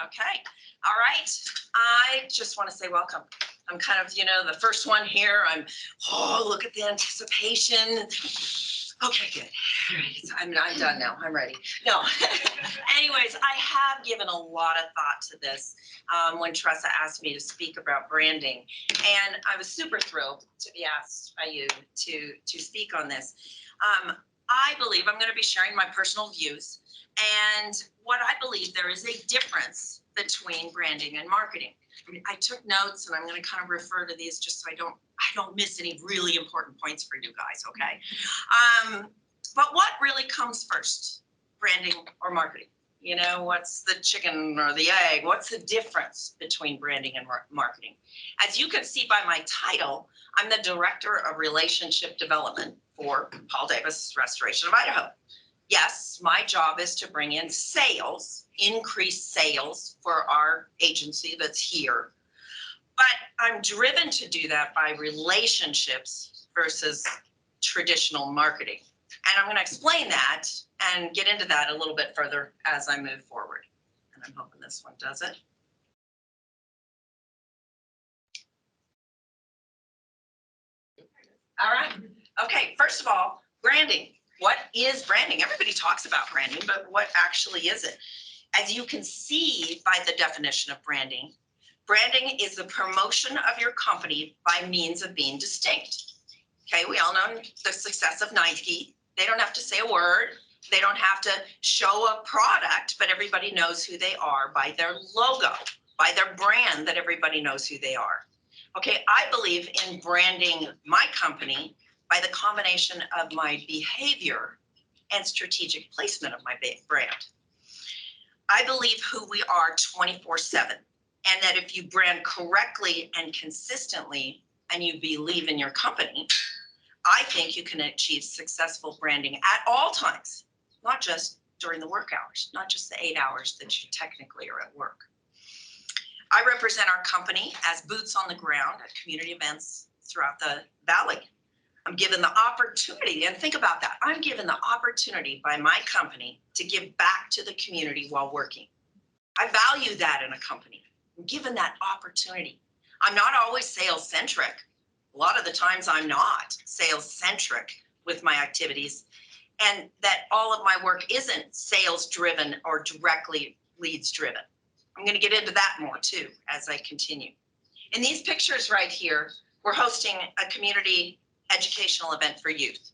Okay. All right. I just want to say welcome. I'm kind of, the first one here. Look at the anticipation. Okay, good. All right. I'm done now. I'm ready. No. Anyways, I have given a lot of thought to this when Tracey asked me to speak about branding. And I was super thrilled to be asked by you to speak on this. I believe I'm going to be sharing my personal views and what I believe there is a difference between branding and marketing. I took notes and I'm going to kind of refer to these just so I don't miss any really important points for you guys, okay? But what really comes first, branding or marketing? What's the chicken or the egg? What's the difference between branding and marketing? As you can see by my title, I'm the Director of Relationship Development for Paul Davis Restoration of Idaho. Yes, my job is to bring in sales, increase sales for our agency that's here. But I'm driven to do that by relationships versus traditional marketing. And I'm going to explain that and get into that a little bit further as I move forward. And I'm hoping this one does it. All right. Okay, first of all, branding. What is branding? Everybody talks about branding, but what actually is it? As you can see by the definition of branding, branding is the promotion of your company by means of being distinct. Okay, we all know the success of Nike. They don't have to say a word. They don't have to show a product, but everybody knows who they are by their logo, by their brand that everybody knows who they are. Okay, I believe in branding my company by the combination of my behavior and strategic placement of my brand. I believe who we are 24/7, and that if you brand correctly and consistently and you believe in your company, I think you can achieve successful branding at all times, not just during the work hours, not just the 8 hours that you technically are at work. I represent our company as boots on the ground at community events throughout the valley. I'm given the opportunity, and think about that, I'm given the opportunity by my company to give back to the community while working. I value that in a company. I'm given that opportunity. I'm not always sales-centric. A lot of the times I'm not sales-centric with my activities, and that all of my work isn't sales-driven or directly leads-driven. I'm going to get into that more too as I continue. In these pictures right here, we're hosting a community educational event for youth.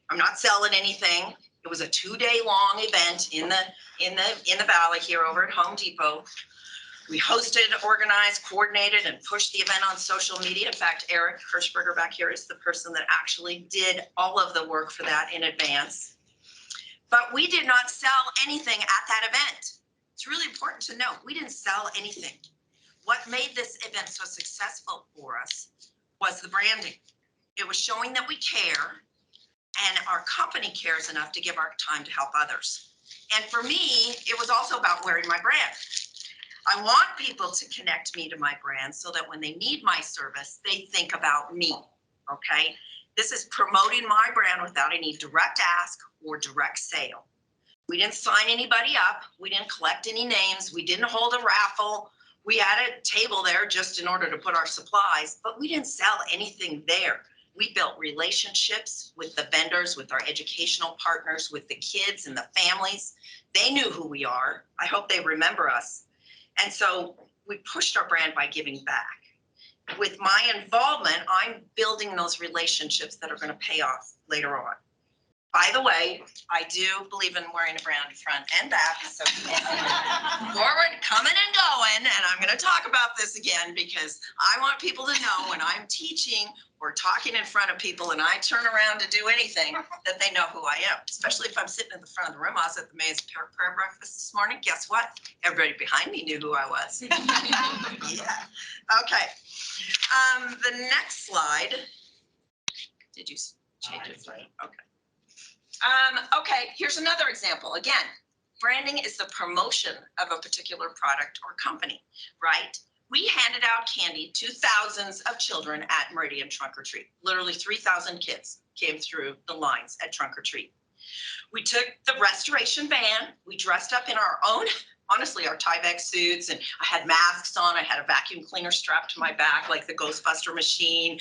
I'm not selling anything. It was a 2-day long event in the valley here over at Home Depot. We hosted, organized, coordinated, and pushed the event on social media. In fact, Eric Hirschberger back here is the person that actually did all of the work for that in advance. But we did not sell anything at that event. It's really important to note, we didn't sell anything. What made this event so successful for us was the branding. It was showing that we care and our company cares enough to give our time to help others. And for me, it was also about wearing my brand. I want people to connect me to my brand so that when they need my service, they think about me, okay? This is promoting my brand without any direct ask or direct sale. We didn't sign anybody up. We didn't collect any names. We didn't hold a raffle. We had a table there just in order to put our supplies, but we didn't sell anything there. We built relationships with the vendors, with our educational partners, with the kids and the families. They knew who we are. I hope they remember us. And so we pushed our brand by giving back. With my involvement, I'm building those relationships that are going to pay off later on. By the way, I do believe in wearing a brand front and back, so forward, coming and going, and I'm going to talk about this again because I want people to know when I'm teaching or talking in front of people and I turn around to do anything that they know who I am, especially if I'm sitting in the front of the room. I was at the Mayor's prayer breakfast this morning. Guess what? Everybody behind me knew who I was. Yeah. Okay. The next slide. Did you change it? Okay. Okay, here's another example. Again, branding is the promotion of a particular product or company, right? We handed out candy to thousands of children at Meridian Trunk or Treat. Literally 3,000 kids came through the lines at Trunk or Treat. We took the restoration van, we dressed up in our own honestly, our Tyvek suits, and I had masks on. I had a vacuum cleaner strapped to my back, like the Ghostbuster machine.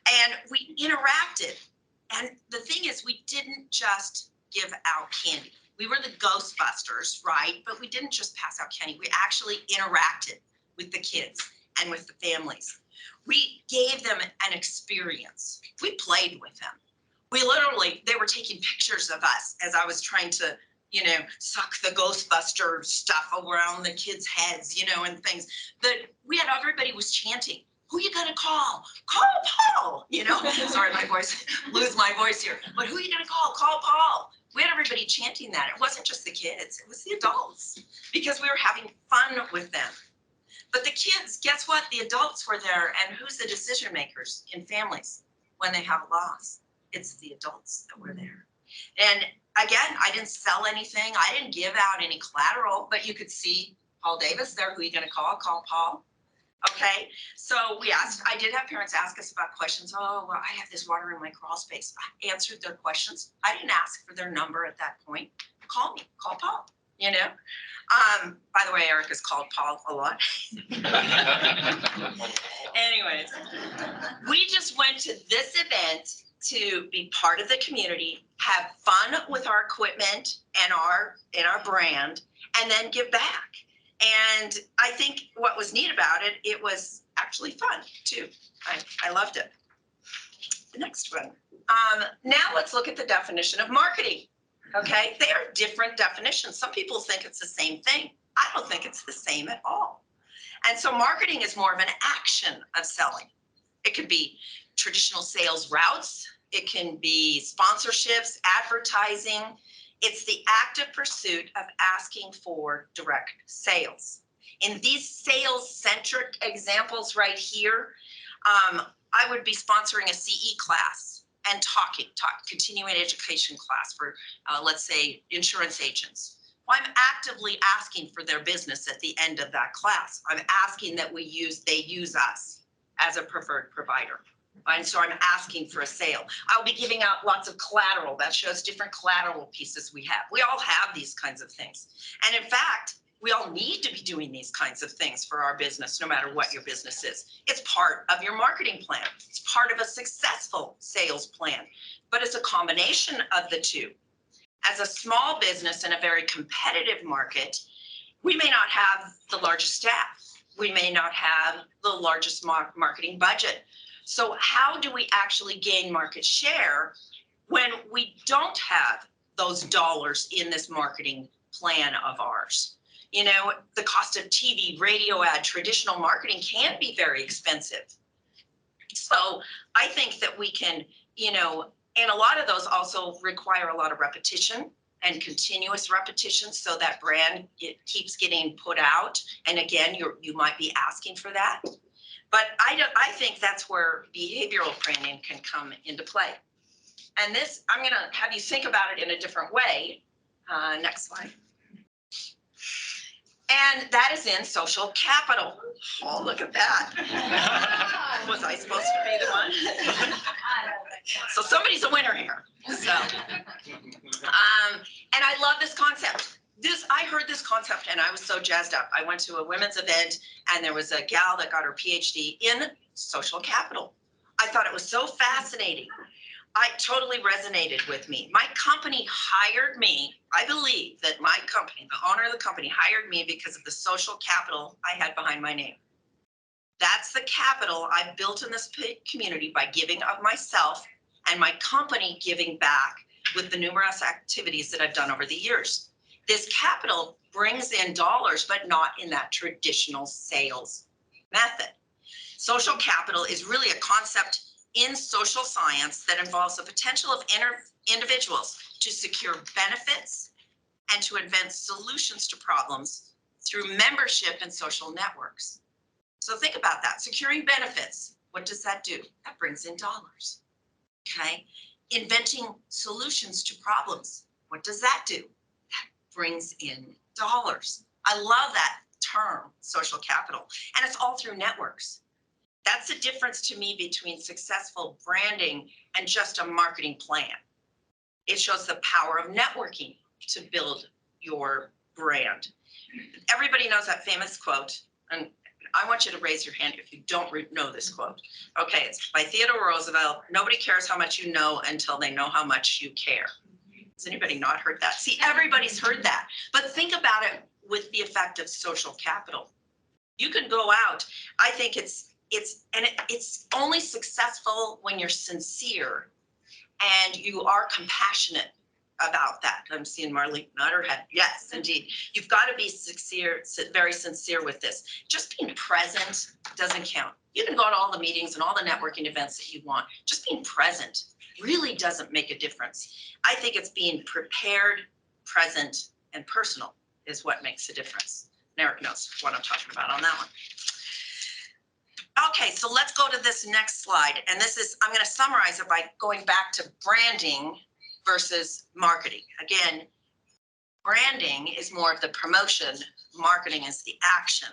And we interacted. And the thing is, we didn't just give out candy. We were the Ghostbusters, right? But we didn't just pass out candy. We actually interacted with the kids and with the families. We gave them an experience. We played with them. They were taking pictures of us as I was trying to, suck the Ghostbuster stuff around the kids' heads, and things. Everybody was chanting, who you gonna call? Call Paul, Sorry, lose my voice here. But who you gonna call? Call Paul. We had everybody chanting that. It wasn't just the kids, it was the adults, because we were having fun with them. But the kids, guess what? The adults were there, and who's the decision makers in families when they have a loss? It's the adults that were there. And again, I didn't sell anything. I didn't give out any collateral, but you could see Paul Davis there. Who are you going to call? Call Paul. Okay. So I did have parents ask us about questions. Oh, well, I have this water in my crawl space. I answered their questions. I didn't ask for their number at that point. Call me, call Paul, By the way, Eric is called Paul a lot. Anyways, we just went to this event to be part of the community, have fun with our equipment and our brand, and then give back. And I think what was neat about it, it was actually fun too. I loved it. The next one. Now let's look at the definition of marketing. Okay, they are different definitions. Some people think it's the same thing. I don't think it's the same at all. And so marketing is more of an action of selling. It could be traditional sales routes. It can be sponsorships, advertising. It's the active pursuit of asking for direct sales. In these sales-centric examples right here, I would be sponsoring a CE class and continuing education class for, let's say, insurance agents. Well, I'm actively asking for their business at the end of that class. I'm asking that they use us as a preferred provider. And so I'm asking for a sale. I'll be giving out lots of collateral. That shows different collateral pieces we have. We all have these kinds of things. And in fact, we all need to be doing these kinds of things for our business, no matter what your business is. It's part of your marketing plan. It's part of a successful sales plan, but it's a combination of the two. As a small business in a very competitive market, we may not have the largest staff. We may not have the largest marketing budget. So how do we actually gain market share when we don't have those dollars in this marketing plan of ours? The cost of TV, radio ad, traditional marketing can be very expensive. So I think that we can, and a lot of those also require a lot of repetition and continuous repetition, so that brand keeps getting put out. And again, you might be asking for that. But I think that's where behavioral branding can come into play. And this, I'm going to have you think about it in a different way. Next slide. And that is in social capital. Oh, look at that. Was I supposed to be the one? So somebody's a winner here. So, and I love this concept. I heard this concept and I was so jazzed up. I went to a women's event and there was a gal that got her PhD in social capital. I thought it was so fascinating. It totally resonated with me. My company hired me. I believe that my company, the owner of the company, hired me because of the social capital I had behind my name. That's the capital I built in this community by giving of myself, and my company giving back with the numerous activities that I've done over the years. This capital brings in dollars, but not in that traditional sales method. Social capital is really a concept in social science that involves the potential of individuals to secure benefits and to invent solutions to problems through membership in social networks. So think about that. Securing benefits, what does that do? That brings in dollars. Okay. Inventing solutions to problems, what does that do? That brings in dollars. I love that term, social capital, and it's all through networks. That's the difference to me between successful branding and just a marketing plan. It shows the power of networking to build your brand. Everybody knows that famous quote, and I want you to raise your hand if you don't know this quote. Okay, it's by Theodore Roosevelt. Nobody cares how much you know until they know how much you care. Has anybody not heard that? See, everybody's heard that. But think about it with the effect of social capital. You can go out. I think it's only successful when you're sincere and you are compassionate about that. I'm seeing Marlene nod her head. Yes, indeed. You've got to be sincere, very sincere with this. Just being present doesn't count. You can go to all the meetings and all the networking events that you want. Just being present really doesn't make a difference. I think it's being prepared, present, and personal is what makes a difference. And Eric knows what I'm talking about on that one. Okay, so let's go to this next slide. And this is, I'm going to summarize it by going back to branding versus marketing. Again, branding is more of the promotion, marketing is the action.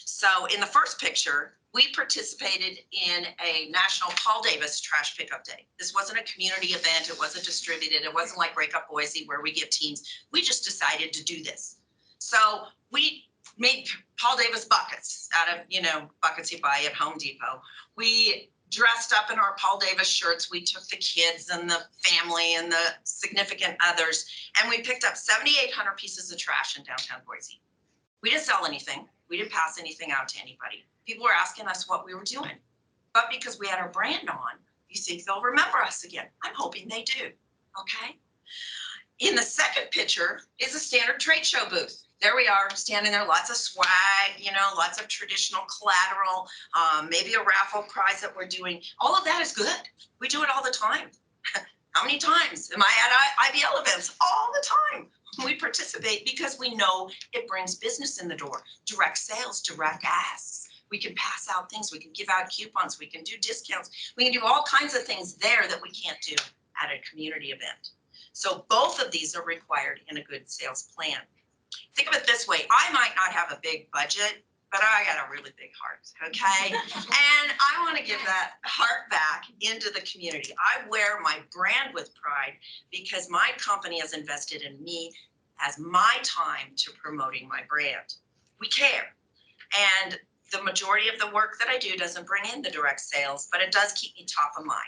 So in the first picture, we participated in a national Paul Davis trash pickup day. This wasn't a community event, it wasn't distributed, it wasn't like Break Up Boise where we give teams. We just decided to do this. So we made Paul Davis buckets out of, buckets you buy at Home Depot. We dressed up in our Paul Davis shirts. We took the kids and the family and the significant others, and we picked up 7,800 pieces of trash in downtown Boise. We didn't sell anything. We didn't pass anything out to anybody. People were asking us what we were doing. But because we had our brand on, you think they'll remember us again. I'm hoping they do, okay? In the second picture is a standard trade show booth. There we are, standing there, lots of swag, lots of traditional collateral, maybe a raffle prize that we're doing. All of that is good. We do it all the time. How many times am I at IBL events? All the time. We participate because we know it brings business in the door. Direct sales, direct asks. We can pass out things. We can give out coupons. We can do discounts. We can do all kinds of things there that we can't do at a community event. So both of these are required in a good sales plan. Think of it this way. I might not have a big budget, but I got a really big heart, okay? And I want to give that heart back into the community. I wear my brand with pride because my company has invested in me as my time to promoting my brand. We care. And the majority of the work that I do doesn't bring in the direct sales, but it does keep me top of mind,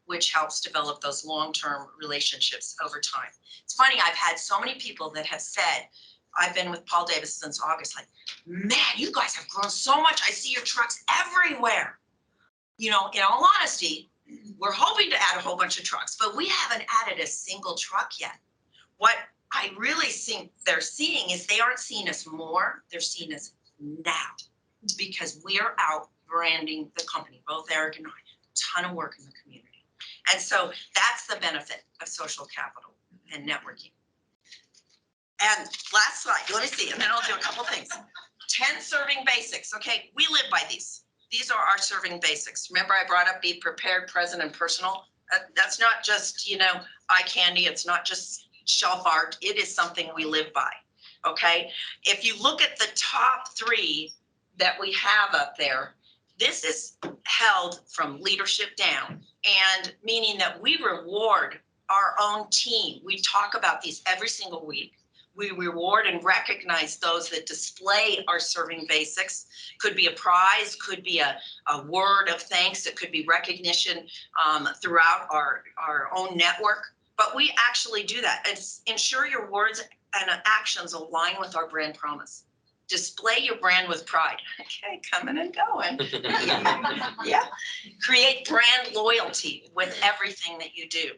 which helps develop those long-term relationships over time. It's funny, I've had so many people that have said, I've been with Paul Davis since August, like, man, you guys have grown so much. I see your trucks everywhere. In all honesty, we're hoping to add a whole bunch of trucks, but we haven't added a single truck yet. What I really think they're seeing is they aren't seeing us more, they're seeing us now, because we are out branding the company, both Eric and I, a ton of work in the community. And so that's the benefit of social capital and networking. And last slide, let me see, and then I'll do a couple things. 10 serving basics. Okay, we live by these. These are our serving basics. Remember I brought up be prepared, present, and personal? That's not just, eye candy. It's not just shelf art. It is something we live by, okay? If you look at the top 3 that we have up there, this is held from leadership down, and meaning that we reward our own team. We talk about these every single week. We reward and recognize those that display our serving basics. Could be a prize, could be a word of thanks, it could be recognition throughout our own network. But we actually do that. Ensure your words and actions align with our brand promise. Display your brand with pride. Okay, coming and going. Yeah. Create brand loyalty with everything that you do.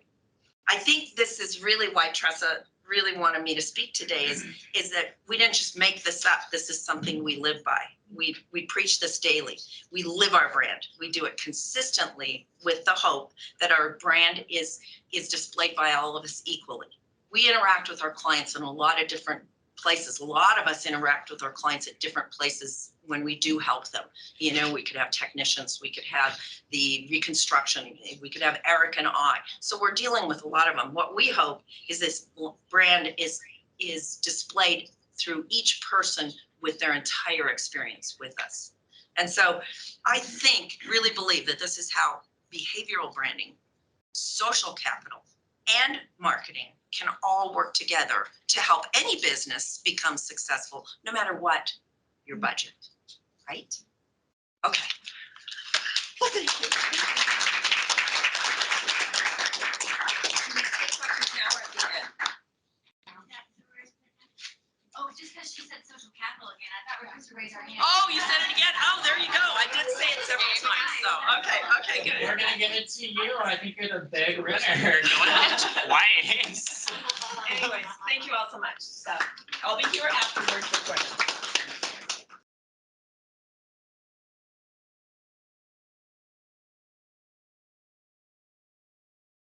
I think this is really why Tressa really wanted me to speak today is that we didn't just make this up. This is something we live by. We preach this daily. We live our brand. We do it consistently with the hope that our brand is displayed by all of us equally. We interact with our clients in a lot of different places. A lot of us interact with our clients at different places when we do help them. We could have technicians, we could have the reconstruction, we could have Eric and I. So we're dealing with a lot of them. What we hope is this brand is displayed through each person with their entire experience with us. And so I really believe that this is how behavioral branding, social capital, and marketing can all work together to help any business become successful, no matter what your budget, right? Okay. Well, thank you. Oh, just because she said social capital again, I thought we were supposed to raise our hand. Oh, you said it again? Oh, there you go. I did say it several times, so, okay, good. We're gonna give it to you. I think you're the big winner. Twice. Anyways, thank you all so much. So I'll be here afterwards for questions.